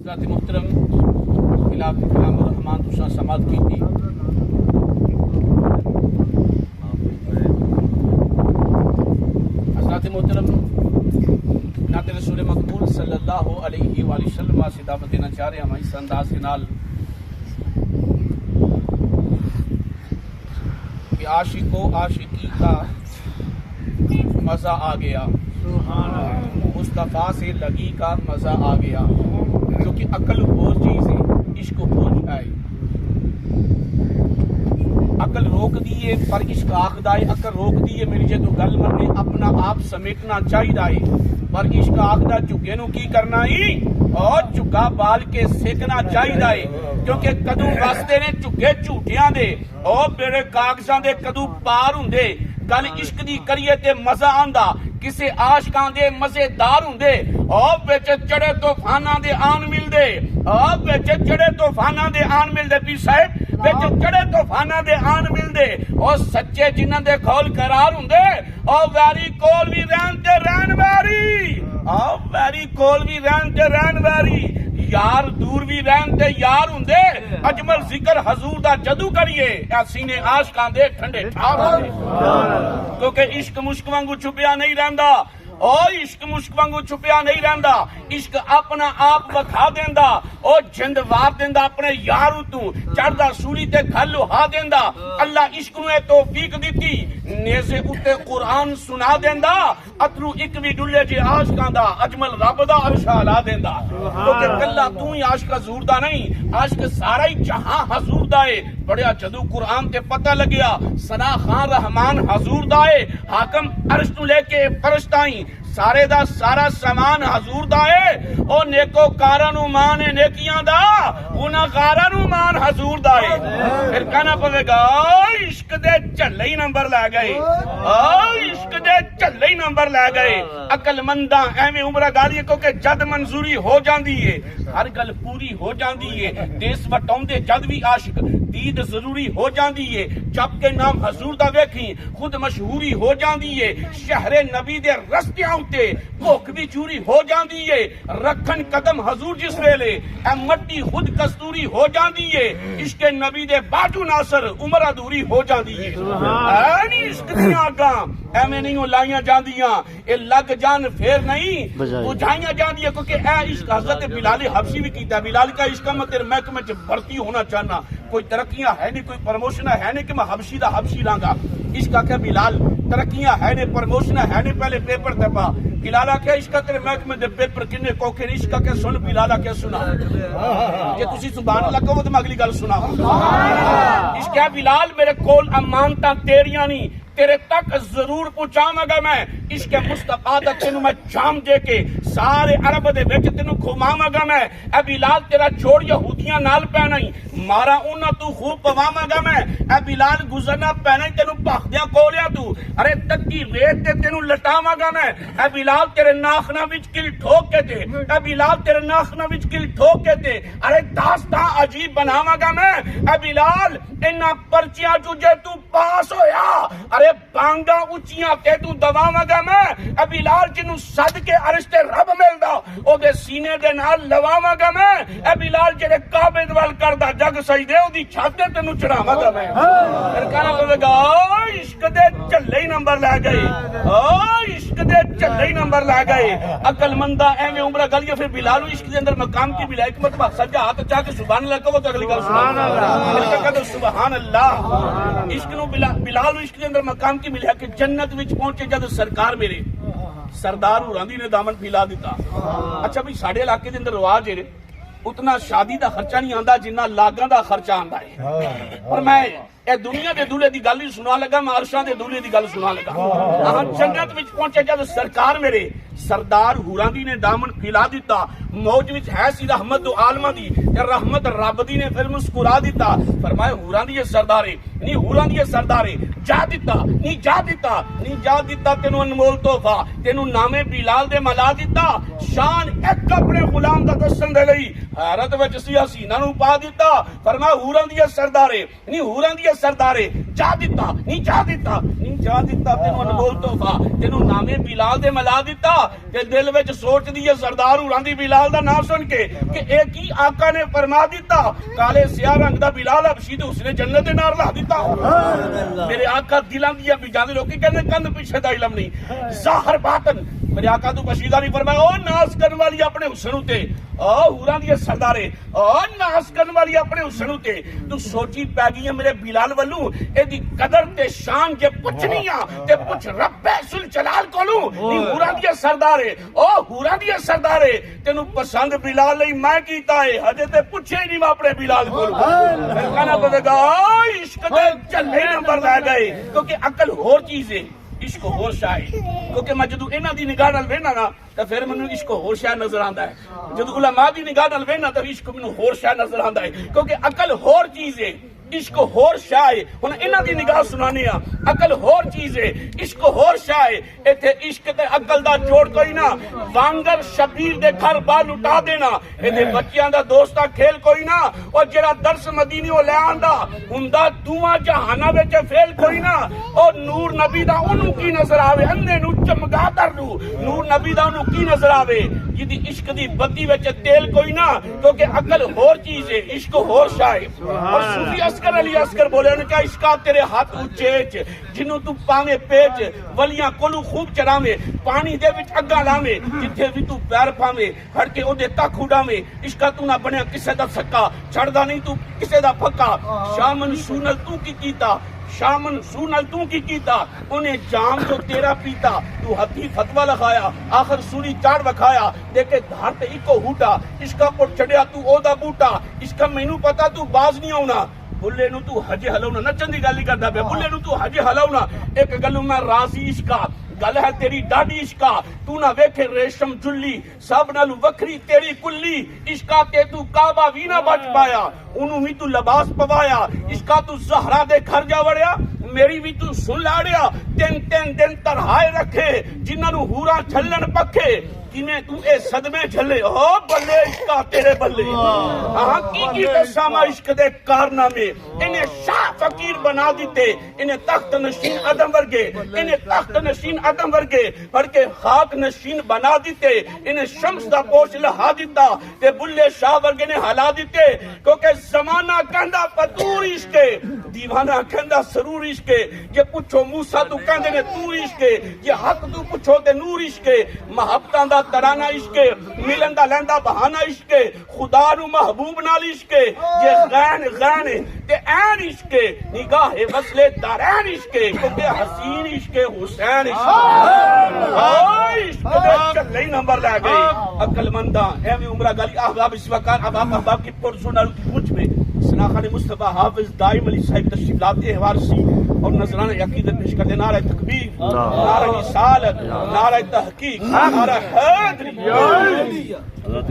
हज़रत मुहतरम खिलाफ कलामुर रहमान तुसा समात की थी। हज़रत मुहतरम नाते रसूल मकबूल सल्लल्लाहु अलैहि वसल्लम से दावत देना चाह रहे हैं इस अंदाज के नाल कि आशिको आशिकी का मज़ा आ गया, मुस्तफ़ा से लगी का मज़ा आ गया, क्योंकि अकल वो चीज़ है इश्क भूल जाए। अकल रोक दिए पर इश्क आखदा है, अकल रोक दिए मेरी जे तो गल मन्ने अपना आप समेटना चाहिए, पर इश्क आखदा झुगे नू की करना ही और झुग्गा बाल के सेकना चाहिए, क्योंकि कदू वसते ने झुगे झूठियां दे और मेरे कागजां दे कदू पार हुंदे। गल इश्क दी करिए ते मजा आंदा, किसे आशकां दे मजेदार हुंदे और विच चढ़े तूफानां दे आन मिलदे, और विच चढ़े तूफानां दे आन मिलदे। पीर साहब विच चढ़े तूफानां दे आन मिलदे और सच्चे जिन्हां दे खोल करार हुंदे और वैरी कोल भी रहन ते रहन वैरी, और वैरी कोल भी रहन ते रहन वैरी, यार दूर भी रहन ते यार हुंदे। अजमल जिक्र हजूर दा जदू करिए सीने आशकां दे ठंडे ठार हुंदे, क्योंकि इश्क मुश्क वांगू छुपिया नहीं रहंदा, और इश्क मुश्क वांगू छुपिया नहीं रहंदा। इश्क अपना आप वखा देंदा और जिंद वार देंदा अपने यार तू, चढ़दा सूली ते गल लुहा देंदा। अल्लाह इश्क नूं तौफीक दित्ती, नेज़े उत्ते कुरान सुना देंदा, अतरू एक भी डुले जे आशकां दा अजमल रब दा अर्शा ला देंदा। क्योंकि कल्ला तू ही आशिक हजूर दा नहीं, आशिक सारा ही जहां हजूर दा है। बड़िया जदू कुरान ते पता लग्या सना खान रहमान हजूर दा है, हाकम अर्श तू लेके फर्श ताईं सारे दा सारा समान हजूर दा है, और नेको कारा नू मान है नेकियां दा, उन्हां कारा नू मान हजूर दा है। फिर कहना पवेगा इश्क दे झल्ले ही नंबर लै गए, इश्क दे झल्ले ही नंबर लै गए। अकलमंदा एवें उमरा गाली, क्योंकि जद मंजूरी हो जाती है हर गल पूरी हो जाती है। देश वटाउंदे जद भी आशिक दीद जरूरी हो जाती है, जब के नाम हजूर दा वेखी खुद मशहूरी हो जाती है। शहरे नबी दे रस्तियां उत्ते भुख भी चूरी हो जाती है, रखन कदम हजूर जिस वेले ए मट्टी खुद कस्तूरी हो जाती है। इश्क नबी दे बाजू नासर उमर अधूरी हो जाती है। इश्क दियां आगां एवें नहीं लाइयां जांदियां, ए लग जान फेर नहीं बुझाइयां जांदियां, क्योंकि ए इश्क हजरत बिलाल हबशी भी कीता। बिलाल का इश्क मैं तेरे महकमे च भर्ती होना चाहना, कोई तरक्कियां है नहीं, कोई प्रमोशन है नहीं कि मैं हबशी दा हबशी लांगा। इश्क आख्या बिलाल तरक्कियां है नहीं, प्रमोशन है नहीं, पहले पेपर दबा। बिलाल आख्या इश्क तेरे महकमे दे पेपर किन्ने कोखे ने। इश्क आख्या सुन, बिलाल आख्या सुना, जे तुसी सुभान अल्लाह कहो तो मैं अगली गल सुना। इश्क है बिलाल मेरे कोल अमानतां तेरियां नहीं, तेरे तक जरूर पहुंचावांगा मैं। इश्क मुस्तफा दा तेनू मैं जाम दे के सारे अरब दे विच तेनू घुमावांगा मैं। ए बिलाल तेरा जोड़ यहूदियां नाल पैना ही, मारा उन्हां तू खूब पवावांगा मैं। ए बिलाल गुजरना पैना ही तेनू भखदियां कोलियां तू, अरे तक्की रेत ते तेनू लटावांगा मैं। ए बिलाल तेरे नाखना विच किल ठोक के ते, ए बिलाल तेरे नाखना विच किल ठोक के ते, अरे दास्तां अजीब बनावांगा मैं। ए बिलाल इन्हां पर्चियां चों जे तू पास होया, अरे बांगा उच्चियां ते तू दवावांगा मैं। ए बिलाल जिन्नू सद के अरश ते रब मिलदा ओदे सीने दे नाल लवावांगा मैं। ए बिलाल जेड़े काबे दे वल करदा जग सजदे ओदी छत ते तेनू चढ़ावांगा मैं। फिर कहना पवेगा इश्क दे झल्ले ही नंबर लै गए, इश्क दे झल्ले ही नंबर लै गए। अकलमंदा एवें उमरा गलिया। फिर बिलाल इश्क दे अंदर मकाम की मिला, एक मरतबा सज्जा हाथ चाह के सुभान अल्लाह कहो तो अगली गल सुभान अल्लाह, सुभान अल्लाह। इश्क नू बिलाल इश्क दे अंदर मकाम की मिला कि जन्नत विच पहुंचे जद सरकार मेरे सरदार हुरांदी ने दामन फैला दिता। अच्छा भाई साडे इलाके दे अंदर रिवाज है उतना शादी दा खर्चा नहीं आंदा जिन्ना लागां दा खर्चा आंदा है। पर मैं ए दुनिया दे दूल्हे दी गल ही सुना लगा, मैं अरशां दे दूल्हे दी गल सुना लगा। जन्नत विच पहुंचे जद सरकार मेरे सरदार हुरांदी ने दामन फैला दिता। मौज विच है सी रहमत दो आलमा दी, ते रहमत रब दी ने फिर मुस्कुरा दिता। फरमाया हुरां दी सरदारे नी, हुरां दी सरदारे जा दिता नी, जा दिता नी, जा दिता तेनू अनमोल तोहफा, तेनू नामे बिलाल दे मला दिता। शान एक अपने गुलाम दा दसन दे लई हैरत विच सी हसीना नू पा दिता। फरमाया हुरां दी सरदारे नी, हुरां दी सरदारे जा दिता नी, जा दिता नी, ਚਾਹ ਦਿੱਤਾ ਤੈਨੂੰ ਅਨਮੋਲ ਤੋਹਫਾ ਤੈਨੂੰ ਨਾਮੇ ਬਿਲਾਲ ਦੇ ਮਿਲਾ ਦਿੱਤਾ ਤੇ ਦਿਲ ਵਿੱਚ ਸੋਚਦੀ ਹੈ ਸਰਦਾਰ ਹੁਰਾਂ ਦੀ ਬਿਲਾਲ ਦਾ ਨਾਮ ਸੁਣ ਕੇ ਕਿ ਇਹ ਕੀ ਆਕਾ ਨੇ ਫਰਮਾ ਦਿੱਤਾ ਕਾਲੇ ਸਿਆਹ ਰੰਗ ਦਾ ਬਿਲਾਲ ਹਬਸ਼ੀ ਤੇ ਉਸਨੇ ਜੰਨਤ ਦੇ ਨਾਲ ਲਾ ਦਿੱਤਾ ਮੇਰੇ ਆਕਾ ਦਿਲਾਂ ਦੀਆਂ ਬੀਜਾਂ ਦੇ ਲੋਕੀ ਕਹਿੰਦੇ ਕੰਨ ਪਿੱਛੇ ਦਾ ਇਲਮ ਨਹੀਂ ਜ਼ਾਹਰ ਬਾਤਨ ਮੇਰੇ ਆਕਾ ਤੂੰ ਕਸ਼ੀਦਾ ਨਹੀਂ ਫਰਮਾਇਆ ਉਹ ਨਾਸ ਕਰਨ ਵਾਲੀ ਆਪਣੇ ਹੁਸਨ ਉਤੇ ਆ ਹੂਰਾਂ ਦੀ ਸਰਦਾਰੇ ਆ ਨਾਸ ਕਰਨ ਵਾਲੀ ਆਪਣੇ ਹੁਸਨ ਉਤੇ ਤੂੰ ਸੋਚੀ ਪੈ ਗਈ ਹੈ ਮੇਰੇ ਬਿਲਾਲ ਵੱਲੋਂ ਇਹਦੀ ਕਦਰ ਤੇ ਸ਼ਾਨ ਜੇ ਪੁੱਛਣੀ ਆ ਤੇ ਪੁੱਛ ਰੱਬੇ ਸੁਲ ਜਲਾਲ ਕੋਲੋਂ ਨੀ ਹੂਰਾਂ ਦੀ ਸਰਦਾਰੇ ਉਹ ਹੂਰਾਂ ਦੀ ਸਰਦਾਰੇ ਤੈਨੂੰ ਪਸੰਦ ਬਿਲਾਲ ਲਈ ਮੈਂ ਕੀਤਾ ਏ ਹਜੇ ਤੇ ਪੁੱਛਿਆ ਹੀ ਨਹੀਂ ਮੈਂ ਆਪਣੇ ਬਿਲਾਲ ਕੋਲੋਂ ਫਿਰ ਕਹਿਣਾ ਪਵੇਗਾ ਇਸ਼ਕ ਦੇ ਝੱਲੇ ਨੰਬਰ ਲੈ ਗਏ ਕਿਉਂਕਿ ਅਕਲ ਹੋਰ ਚੀਜ਼ ਏ इश्क होर शाह है क्योंकि मैं जदों इन्हां दी निगाह नाल वेखना ना तो फिर मैनूं इश्क होर शाह नजर आंदा है जदों उलमा दी निगाह नाल वेखना तो इश्क मैनूं होर शाह नजर आंदा है क्योंकि अकल होर चीज है इश्क होर शाह है हुण इन्हां दी निगाह सुनाने आ अकल होर चीज है इश्क होर शाह है इत्थे इश्क ते अकल दा जोड़ कोई ना वांगर शबीर दे घर बाहर लुटा देना इहदे बच्चियां दा दोस्ता खेल कोई ना और जेड़ा दर्स मदीनियों ले आंदा हुंदा दूवां जहानां विच फेल कोई ना और नूर नबी दा ओनू की नजर आवे अंधे नू चमगादड़ नू नूर नबी दा ओनू की नजर आवे जिहदी इश्क दी बत्ती विच तेल कोई ना क्योंकि अकल होर चीज है इश्क होर शाह है और सूफी अस्कर अली अस्कर बोले उन्हें क्या इश्का तेरे हाथ ऊंचे जिन्हों तू पावे पेच वलियां कोलू खूब चरावे पानी दे विच अग्गा लावे जिथे भी तू पैर पावे हट के ओदे तक उड़ावे इश्का तू ना बनया किसे दा सक्का छड़दा नहीं तू किसे दा फक्का शामन सूनल तू की कीता शामन सूनल तू की कीता उन्हें जाम जो तेरा पीता तू हथी फतवा लगाया आखिर सूरी चाड़ वखाया देखे धार ते इको हूटा इसका पुट चढ़िया तू ओदा बूटा इसका मैनू पता तू बाज नहीं आउना बुल्ले नू तू हजे हलाउना नचन दी गल ही करदा पे बुल्ले नू तू हजे हलाउना एक गलू मैं राजी इश्का गल है तेरी डाडी इश्का तू ना वेखे रेशम जुल्ली सब नालू वखरी तेरी कुल्ली इश्का ते तू काबा भी ना बच पाया उन्हों भी तू लिबास पवाया इश्का तू ज़हरा दे घर जा वड़िया मेरी भी तू सुन लाड़िया तीन तीन दिन तरहाए रखे जिन्हों हूरा छलन पखे किने तू ए सदमे झले ओ बल्ले इश्का तेरे बल्ले हां की दसामा इश्क दे कारनामे इन्हें शाह फकीर बना दिते इन्हें तख्त नशीन आदम वर्गे इन्हें तख्त नशीन आदम वर्गे पढ़ के खाक नशीन बना दिते इन्हें शम्स दा पोश लहा दिता ते बुल्ले शाह वर्गे ने हला दिते क्योंकि जमाना कहंदा फतूर इश्क दीवाना कहंदा सरूर इश्क जे पूछो मूसा तू कहंदे ने तू इश्क जे हक तू पूछो ते नूर इश्क मोहब्बतां दा तराना इश्क मिलन दा लैंदा बहाना इश्क खुदा नू महबूब नाल इश्क ये गैन गैन ते ऐन इश्क निगाहे वसले दारैन इश्क क्योंकि हसीन इश्क हुसैन इश्क दे चले नंबर ला गए अकलमंदा एवें उमरा गली अहबाब इस वकार अहबाब की पुरसुनाल की पूछ में सनाखा ने मुस्तफा हाफिज दाइम अली साहिब तशरीफ लाते हैं वारसी और नजराना अकीदत पेश करते नारा तकबीर नारा रिसालत नारा तहकीक नारा हैदरी